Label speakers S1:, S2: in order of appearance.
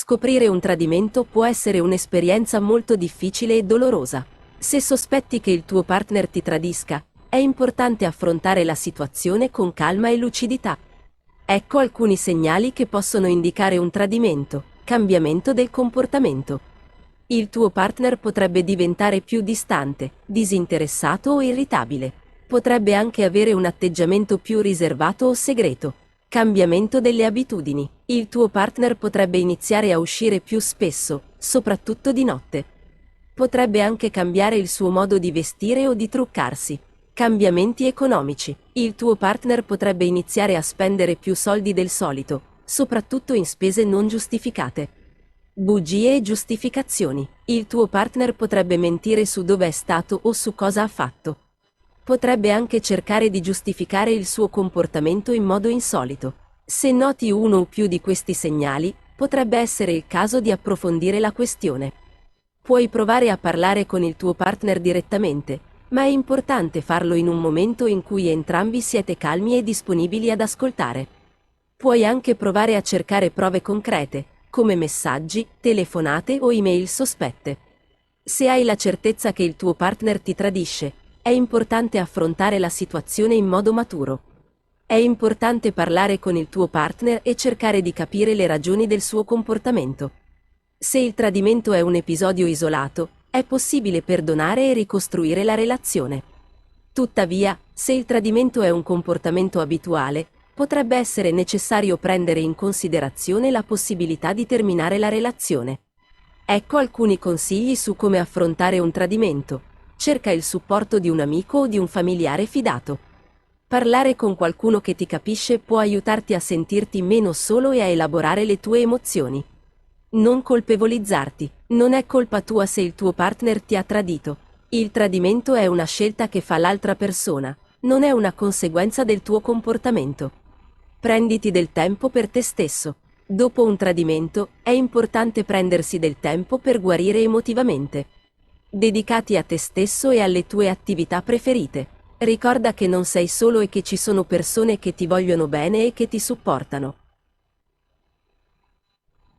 S1: Scoprire un tradimento può essere un'esperienza molto difficile e dolorosa. Se sospetti che il tuo partner ti tradisca, è importante affrontare la situazione con calma e lucidità. Ecco alcuni segnali che possono indicare un tradimento: cambiamento del comportamento. Il tuo partner potrebbe diventare più distante, disinteressato o irritabile. Potrebbe anche avere un atteggiamento più riservato o segreto. Cambiamento delle abitudini. Il tuo partner potrebbe iniziare a uscire più spesso, soprattutto di notte. Potrebbe anche cambiare il suo modo di vestire o di truccarsi. Cambiamenti economici. Il tuo partner potrebbe iniziare a spendere più soldi del solito, soprattutto in spese non giustificate. Bugie e giustificazioni. Il tuo partner potrebbe mentire su dove è stato o su cosa ha fatto. Potrebbe anche cercare di giustificare il suo comportamento in modo insolito. Se noti uno o più di questi segnali, potrebbe essere il caso di approfondire la questione. Puoi provare a parlare con il tuo partner direttamente, ma è importante farlo in un momento in cui entrambi siete calmi e disponibili ad ascoltare. Puoi anche provare a cercare prove concrete, come messaggi, telefonate o email sospette. Se hai la certezza che il tuo partner ti tradisce, è importante affrontare la situazione in modo maturo. È importante parlare con il tuo partner e cercare di capire le ragioni del suo comportamento. Se il tradimento è un episodio isolato, è possibile perdonare e ricostruire la relazione. Tuttavia, se il tradimento è un comportamento abituale, potrebbe essere necessario prendere in considerazione la possibilità di terminare la relazione. Ecco alcuni consigli su come affrontare un tradimento. Cerca il supporto di un amico o di un familiare fidato. Parlare con qualcuno che ti capisce può aiutarti a sentirti meno solo e a elaborare le tue emozioni. Non colpevolizzarti. Non è colpa tua se il tuo partner ti ha tradito. Il tradimento è una scelta che fa l'altra persona, non è una conseguenza del tuo comportamento. Prenditi del tempo per te stesso. Dopo un tradimento, è importante prendersi del tempo per guarire emotivamente. Dedicati a te stesso e alle tue attività preferite. Ricorda che non sei solo e che ci sono persone che ti vogliono bene e che ti supportano.